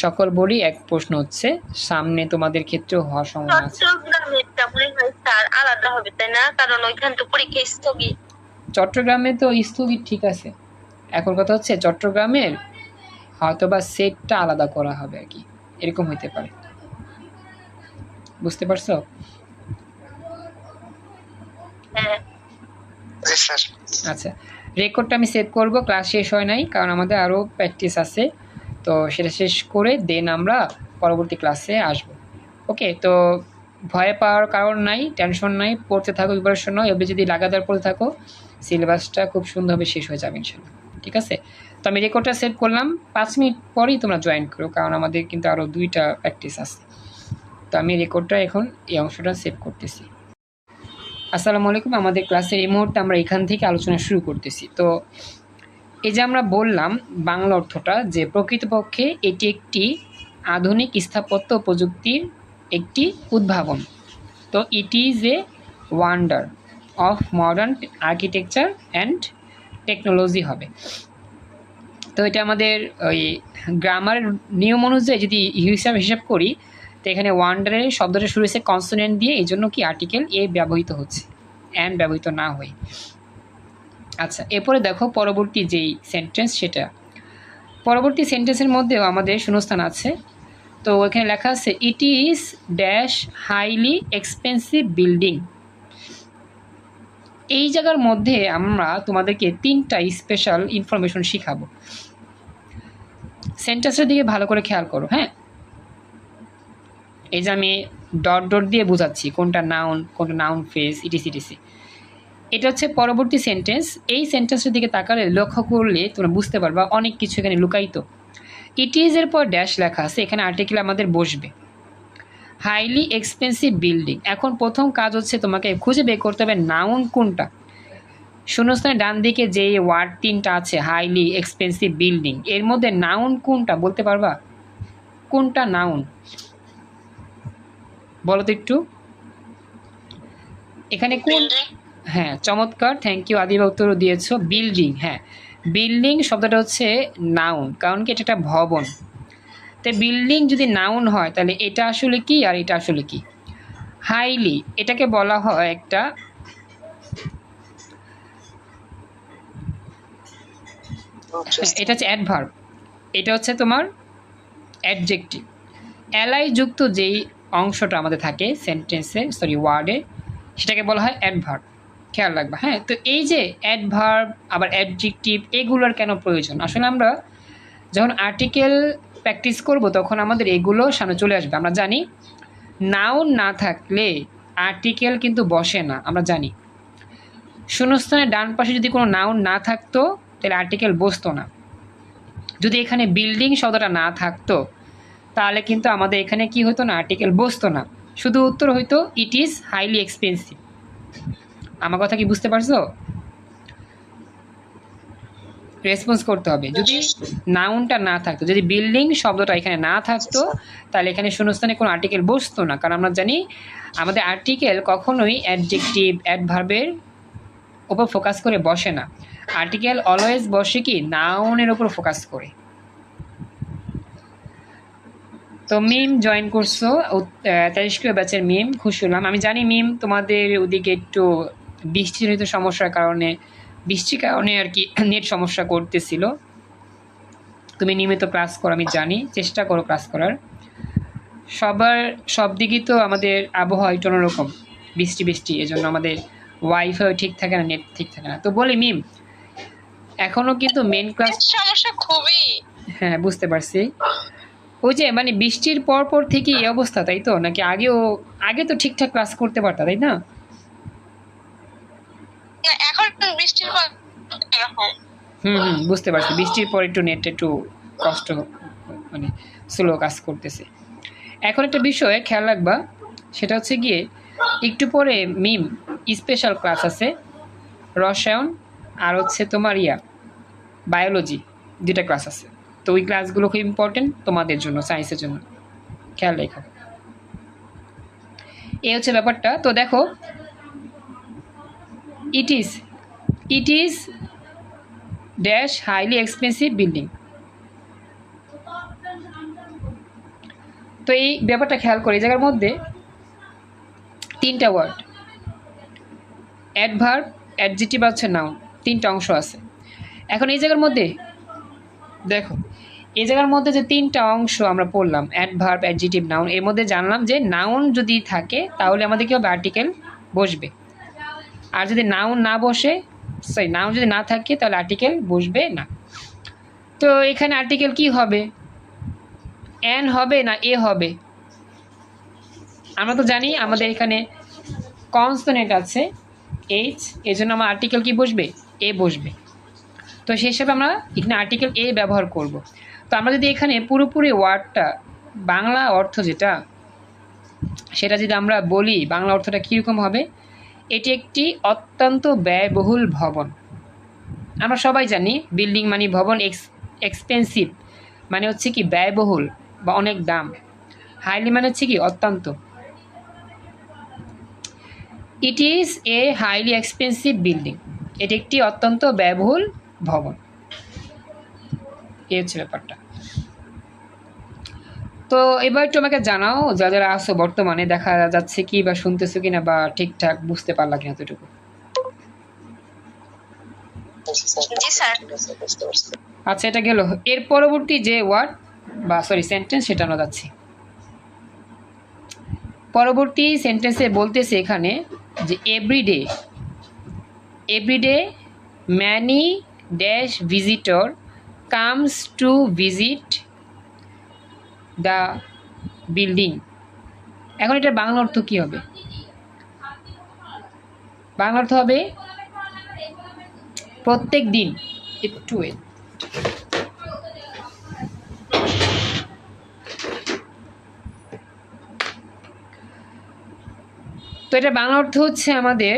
সকল বোর্ডই এক প্রশ্ন হচ্ছে। সামনে তোমাদের ক্ষেত্রেও হওয়ার সম্ভাবনা আছে। চট্টগ্রামেরটা মনে হয় স্যার আলাদা হবে তাই না, কারণ ওইখান তো পরীক্ষা স্থগিত। চট্টগ্রামে তো স্থগিত, ঠিক আছে। এখন কথা হচ্ছে চট্টগ্রামের হয়তো বা সেটটা আলাদা করা হবে আর কি, এরকম হইতে পারে। বুঝতে পারছো? হ্যাঁ জি স্যার। আচ্ছা, রেকর্ডটা আমি সেভ করব, ক্লাস শেষ হয় নাই কারণ আমাদের আরও প্র্যাকটিস আছে। তো সেটা শেষ করে দেন আমরা পরবর্তী ক্লাসে আসব। ওকে, তো ভয় পাওয়ার কারণ নাই, টেনশন নাই, পড়তে থাকো, প্রিপারেশন নাও। এবার যদি লাগাতার পড়তে থাকো সিলেবাসটা খুব সুন্দরভাবে শেষ হয়ে যাবে ইনশাল্লাহ। ঠিক আছে, তো আমি রেকর্ডটা সেভ করলাম। 5 মিনিট পরেই তোমরা জয়েন করো কারণ আমাদের কিন্তু আরও 2টা প্র্যাকটিস আছে। তো আমি রেকর্ডটা এখন এই অংশটা সেভ করতেছি। আসসালামু আলাইকুম। আমাদের ক্লাসের এই মুহূর্তে আমরা এখান থেকে আলোচনা শুরু করতেছি। তো এই যে আমরা বললাম বাংলা অর্থটা, যে প্রকৃতপক্ষে এটি একটি আধুনিক স্থাপত্য প্রযুক্তির একটি উদ্ভাবন। তো ইট is a wonder of modern architecture and technology হবে। তো এটা আমাদের ওই গ্রামারের নিয়ম অনুযায়ী যদি হিসাব করি, তো এখানে ওয়ান্ডারের শব্দটা শুরু হয়েছে কনসোনেন্ট দিয়ে, এই জন্য কি আর্টিকেল এ ব্যবহৃত হচ্ছে, অ্যান্ড ব্যবহৃত না হয়ে। আচ্ছা, এরপরে দেখো পরবর্তী যেই সেন্টেন্স, সেটা পরবর্তী সেন্টেন্সের মধ্যেও আমাদের শূন্যস্থান আছে। তো এখানে লেখা আছে ইট is dash highly expensive building. এই জায়গার মধ্যে আমরা তোমাদেরকে 3টা স্পেশাল ইনফরমেশন শিখাবো। সেন্টেন্সের দিকে ভালো করে খেয়াল করো। হ্যাঁ, এই যে আমি ডট ডট দিয়ে বোঝাচ্ছি কোনটা নাউন ফ্রেজ ইটিসি। এটা হচ্ছে পরবর্তী সেন্টেন্স। এই সেন্টেন্সের দিকে তাকালে লক্ষ্য করলে তোমরা বুঝতে পারবা অনেক কিছু এখানে লুকায়িত। ইট ইজ এর পর ড্যাশ লেখা আছে, এখানে আর্টিকেল আমাদের বসবে। হাইলি এক্সপেন্সিভ বিল্ডিং, এখন প্রথম কাজ হচ্ছে তোমাকে খুঁজে বের করতে হবে নাউন কোনটা। শূন্যস্থানের ডান দিকে যে ওয়ার্ড 3টা আছে হাইলি এক্সপেন্সিভ বিল্ডিং, এর মধ্যে নাউন কোনটা বলতে পারবা? কোনটা নাউন বলো তো একটু। এখানে কোন? হ্যাঁ, চমৎকার, থ্যাংক ইউ আদিবা, উত্তর দিয়েছো বিল্ডিং। হ্যাঁ, বিল্ডিং শব্দটা হচ্ছে নাউন, কারণ কি এটা একটা ভবন। তো বিল্ডিং যদি নাউন হয় তাহলে এটা আসলে কি আর এটা আসলে কি? হাইলি, এটাকে বলা হয় একটা এটা হচ্ছে অ্যাডভার্ব, এটা হচ্ছে তোমার অ্যাডজেক্টিভ। এলাই যুক্ত যেই অংশটা আমাদের থাকে সেন্টেন্সে, ওয়ার্ডে, সেটাকে বলা হয় অ্যাডভার্ব। খেয়াল রাখবা। হ্যাঁ, তো এই যে অ্যাডভার্ব আবার অ্যাডজেক্টিভ এগুলোর কেন প্রয়োজন? আসলে আমরা যখন আর্টিকেল প্র্যাকটিস করব তখন আমাদের এগুলো সামনে চলে আসবে। আমরা জানি নাউন না থাকলে আর্টিকেল কিন্তু বসে না, আমরা জানি। শূন্যস্থানের ডান পাশে যদি কোনো নাউন না থাকতো তাহলে আর্টিকেল বসতো না। যদি এখানে বিল্ডিং শব্দটা না থাকতো তাহলে কিন্তু আমাদের এখানে কি হতো না, আর্টিকেল বসতো না, শুধু উত্তর হইতো ইট ইজ হাইলি এক্সপেন্সিভ। আমার কথা কি বুঝতে পারছো? রেসপন্স করতে হবে। যদি নাউনটা না থাকতো, যদি বিল্ডিং শব্দটা এখানে না থাকতো তাহলে এখানে শূন্যস্থানে কোনো আর্টিকেল বসতো না, কারণ আমরা জানি আমাদের আর্টিকেল কখনোই অ্যাডজেক্টিভ অ্যাডভার্বের উপর ফোকাস করে বসে না। আর্টিকেল অলওয়েজ বসে কি নাউনের উপর ফোকাস করে। তো মিম জয়েন করছো 23 ব্যাচের মিম, খুশি হলাম। আমি জানি মিম তোমাদের ওদিকে একটু বৃষ্টিজনিত সমস্যার কারণে, বৃষ্টির কারণে আর কি নেট সমস্যা করতেছিল। তুমি নিয়মিত ক্লাস করো, আমি জানি, চেষ্টা করো ক্লাস করার। সব দিকেই তো আমাদের আবহাওয়া একটু অন্যরকম, বৃষ্টি বৃষ্টি, এজন্য আমাদের ওয়াইফাই ঠিক থাকে না, নেট ঠিক থাকে না। তো বলি মিম, এখনো কিন্তু মেন ক্লাস সমস্যা খুবই। হ্যাঁ বুঝতে পারছি। ওই যে মানে বৃষ্টির পর থেকে এই অবস্থা, তাই তো? নাকি আগে তো ঠিকঠাক ক্লাস করতে পারতা, তাই না? এখন বৃষ্টির পর এরকম। বুঝতে পারছি, বৃষ্টির পর একটু নেট একটু কষ্ট, মানে স্লো কাজ করতেছে। এখন একটা বিষয়ে খেয়াল রাখবা, সেটা হচ্ছে গিয়ে একটু পরে মিম স্পেশাল ক্লাস আছে, রসায়ন আর হচ্ছে তোমার বায়োলজি, দুটা ক্লাস আছে। তো ওই ক্লাসগুলো খুব ইম্পর্টেন্ট তোমাদের জন্য, সায়েন্সের জন্য, খেয়াল রেখো। এই হচ্ছে ব্যাপারটা। তো দেখো, ইট is dash highly expensive building. তো এই ব্যাপারটা খেয়াল করে, এই জায়গার মধ্যে 3টা ওয়ার্ড, অ্যাডভার্ব, অ্যাডজেক্টিভ হচ্ছে নাউন, 3টা অংশ আছে। এখন এই জায়গার মধ্যে দেখো, এই জায়গার মধ্যে যে 3টা অংশ আমরা পড়লাম, অ্যাডভার্ব, অ্যাডজেক্টিভ, নাউন, এর মধ্যে জানলাম যে নাউন যদি থাকে তাহলে আমাদের কি হবে, আর্টিকেল বসবে। আর যদি নাউন যদি না থাকে তাহলে আর্টিকেল বসবে না। তো এখানে আর্টিকেল কি হবে, এন হবে না এ হবে? আমরা তো জানি আমাদের এখানে কনসোনেন্ট আছে এইচ, এই জন্য আমার আর্টিকেল কি বসবে, এ বসবে। তো সেই হিসাবে আমরা এখানে আর্টিকেল এ ব্যবহার করব। তো আমরা যদি এখানে পুরোপুরি ওয়ার্ডটা বাংলা অর্থ সেটা যদি আমরা বলি, বাংলা অর্থটা কীরকম হবে, এটি একটি অত্যন্ত ব্যয়বহুল ভবন। আমরা সবাই জানি বিল্ডিং মানে ভবন, এক্সপেন্সিভ মানে হচ্ছে কি ব্যয়বহুল বা অনেক দাম, হাইলি মানে হচ্ছে কি অত্যন্ত। ইট is a highly expensive building, এটি একটি অত্যন্ত ব্যয়বহুল ভবন। এই হচ্ছে ব্যাপারটা। তো এবার একটু আমাকে জানাও, যারা আসো বর্তমানে, দেখা যাচ্ছে কি বা শুনতেছো কিনা, বা ঠিকঠাক বুঝতে পারলা কিনা এতটুকু। আচ্ছা, এটা গেল। এর পরবর্তী যে ওয়ার্ড বা সেন্টেন্স, সেটা আমরা যাচ্ছি। পরবর্তী সেন্টেন্সে বলতেছে এখানে যে everyday many dash visitor comes to visit the building. এখন এটার বাংলা অর্থ কি হবে? বাংলা অর্থ হবে প্রত্যেক দিন। একটু তো এটা বাংলা অর্থ হচ্ছে আমাদের,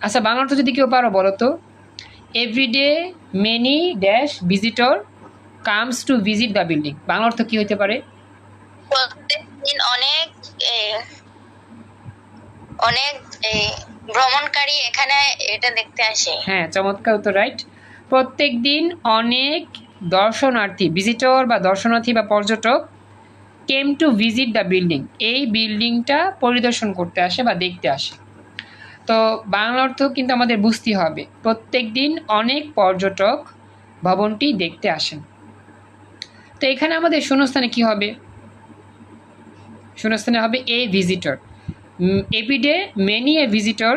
আচ্ছা বাংলা অর্থ যদি কেউ পারো বলো তো। Everyday many dash visitor comes to visit the building, Bangla অর্থ কি হতে পারে? প্রত্যেকদিন অনেক ভ্রমণকারী এখানে এটা দেখতে আসে। হ্যাঁ, চমৎকার উত্তর, রাইট। প্রত্যেক দিন অনেক দর্শনার্থী, ভিজিটর বা দর্শনার্থী বা পর্যটক, came to visit the building, এই বিল্ডিংটা পরিদর্শন করতে আসে বা দেখতে আসে। তো বাংলা অর্থ কিন্তু আমাদের বুঝতে হবে, প্রত্যেক দিন অনেক পর্যটক ভবনটি দেখতে আসেন। তো এখানে আমাদের শূন্যস্থানে কি হবে? শূন্যস্থানে হবে a visitor. Everyday many a visitor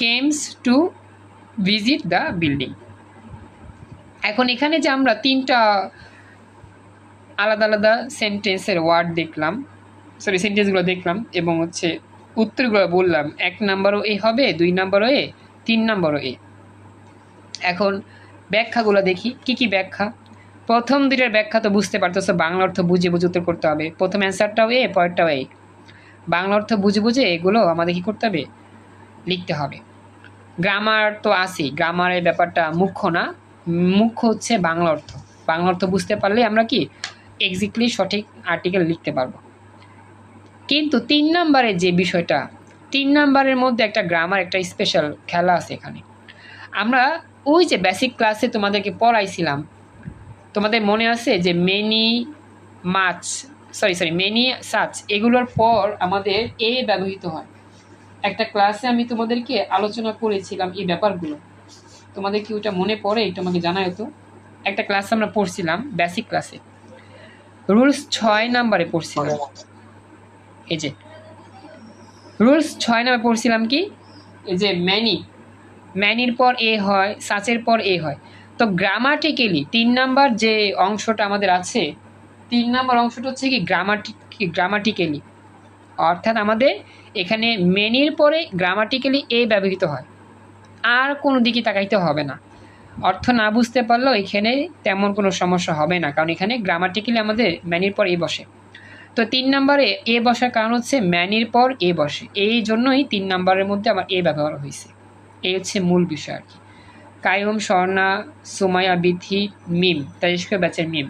cames to visit the building. এখন এখানে যে আমরা 3টা আলাদা আলাদা সেন্টেন্সের ওয়ার্ড দেখলাম, সেন্টেন্সগুলো দেখলাম এবং হচ্ছে উত্তরগুলো বললাম, 1 নাম্বারও এ হবে, 2 নাম্বারও এ, 3 নাম্বারও এ। এখন ব্যাখ্যাগুলো দেখি কি কি ব্যাখ্যা। প্রথম 2টার ব্যাখ্যা তো বুঝতে পারতেছো, বাংলা অর্থ বুঝে উত্তর করতে হবে। প্রথম অ্যান্সারটাও এ, পরেরটাও এ। বাংলা অর্থ বুঝে এগুলো আমাদের কি করতে হবে, লিখতে হবে। গ্রামার তো আছেই, গ্রামারের ব্যাপারটা মুখ্য না, মুখ্য হচ্ছে বাংলা অর্থ। বাংলা অর্থ বুঝতে পারলে আমরা কি এক্স্যাক্টলি সঠিক আর্টিকেল লিখতে পারবো। কিন্তু 3 নাম্বারের যে বিষয়টা, 3 নাম্বারের মধ্যে একটা গ্রামার, একটা স্পেশাল খেলা আছে এখানে। আমরা ওই যে বেসিক ক্লাসে তোমাদেরকে পড়াইছিলাম, তোমাদের মনে আছে যে মেনি সাচ, এগুলোর পর আমাদের এ ব্যবহৃত হয়। একটা ক্লাসে আমি তোমাদেরকে আলোচনা করেছিলাম এই ব্যাপারগুলো, তোমাদের কি ওটা মনে পড়ে? একটু আমাকে জানাও তো। একটা ক্লাস আমরা পড়ছিলাম বেসিক ক্লাসে, রুলস 6 নাম্বারে পড়ছিলাম। এই যে রুলস 6 নাম্বারে পড়ছিলাম কি, এই যে ম্যানির পর এ হয়, সাচের পর এ হয়। তো গ্রামাটিক্যালি 3 নাম্বার যে অংশটা আমাদের আছে, 3 নাম্বার অংশটা হচ্ছে কি গ্রামাটিক্যালি, অর্থাৎ আমাদের এখানে মেনির পরে গ্রামাটিক্যালি এ ব্যবহৃত হয়, আর কোনো দিকে তাকাইতে হবে না। অর্থ না বুঝতে পারলেও এখানে তেমন কোনো সমস্যা হবে না, কারণ এখানে গ্রামাটিক্যালি আমাদের ম্যানির পর এ বসে। তো 3 নাম্বারে এ বসার কারণ হচ্ছে ম্যানির পর এ বসে, এই জন্যই 3 নাম্বারের মধ্যে আমার এ ব্যবহার হয়েছে। এই হচ্ছে মূল বিষয় আর কি। কায়ুম, স্বর্ণা, সুমাইয়া, বিথি, মিম, তাজিস্ক ব্যাচের মিম।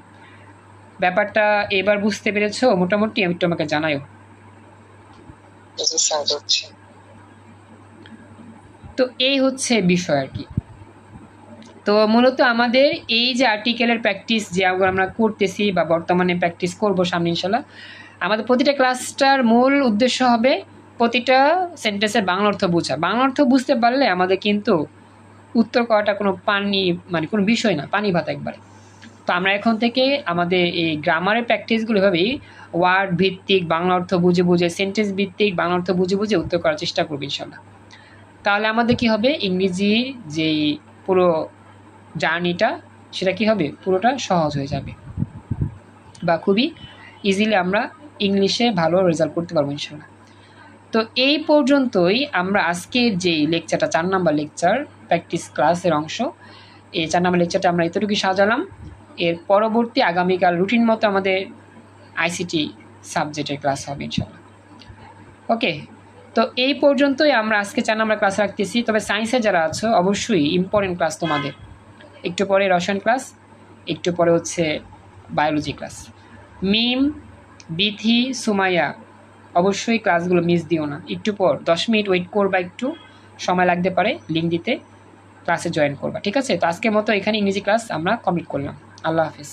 ব্যাপারটা এবার বুঝতে পেরেছো মোটামুটি? আমি একটু আমাকে জানাইও। তো এই হচ্ছে বিষয় আর কি। তো মূলত আমাদের এই যে আর্টিকেলের প্র্যাকটিস যে আমরা করতেছি বা বর্তমানে প্র্যাকটিস করব সামনে ইনশাল্লাহ, আমাদের প্রতিটা ক্লাসটার মূল উদ্দেশ্য হবে প্রতিটা সেন্টেন্সের বাংলা অর্থ বোঝা। বাংলা অর্থ বুঝতে পারলে আমাদের কিন্তু উত্তর করাটা কোনো কোনো বিষয় না, পানি ভাত একবারে। তো আমরা এখন থেকে আমাদের এই গ্রামারের প্র্যাকটিসগুলো এভাবেই ওয়ার্ড ভিত্তিক বাংলা অর্থ বুঝে বুঝে, সেন্টেন্স ভিত্তিক বাংলা অর্থ বুঝে বুঝে উত্তর করার চেষ্টা করবো ইনশাল্লাহ। তাহলে আমাদের কি হবে, ইংরেজি যেই পুরো জার্নিটা সেটা কি হবে, পুরোটা সহজ হয়ে যাবে, বা খুবই ইজিলি আমরা ইংলিশে ভালো রেজাল্ট করতে পারবো ইনশাল্লাহ। তো এই পর্যন্তই আমরা আজকের যেই লেকচারটা 4 নাম্বার লেকচার প্র্যাকটিস ক্লাসের অংশ, এই 4 নাম্বার লেকচারটা আমরা এতটুকুই সাজালাম। এর পরবর্তী আগামীকাল রুটিন মতো আমাদের আইসিটি সাবজেক্টের ক্লাস হবে ইনশাল্লাহ। ওকে, তো এই পর্যন্তই আমরা আজকে 4 নাম্বার ক্লাস রাখতেছি। তবে সায়েন্সে যারা আছো অবশ্যই ইম্পর্টেন্ট ক্লাস তোমাদের, একটু পরে রসায়ন ক্লাস, একটু পরে হচ্ছে বায়োলজি ক্লাস। মিম, বিথি, সুমাইয়া অবশ্যই ক্লাসগুলো মিস দিও না। একটু পর 10 মিনিট ওয়েট করবা, একটু সময় লাগতে পারে লিঙ্ক দিতে, ক্লাসে জয়েন করবা, ঠিক আছে? তো আজকের মতো এখানে ইংরেজি ক্লাস আমরা কমপ্লিট করলাম। আল্লাহ হাফিজ।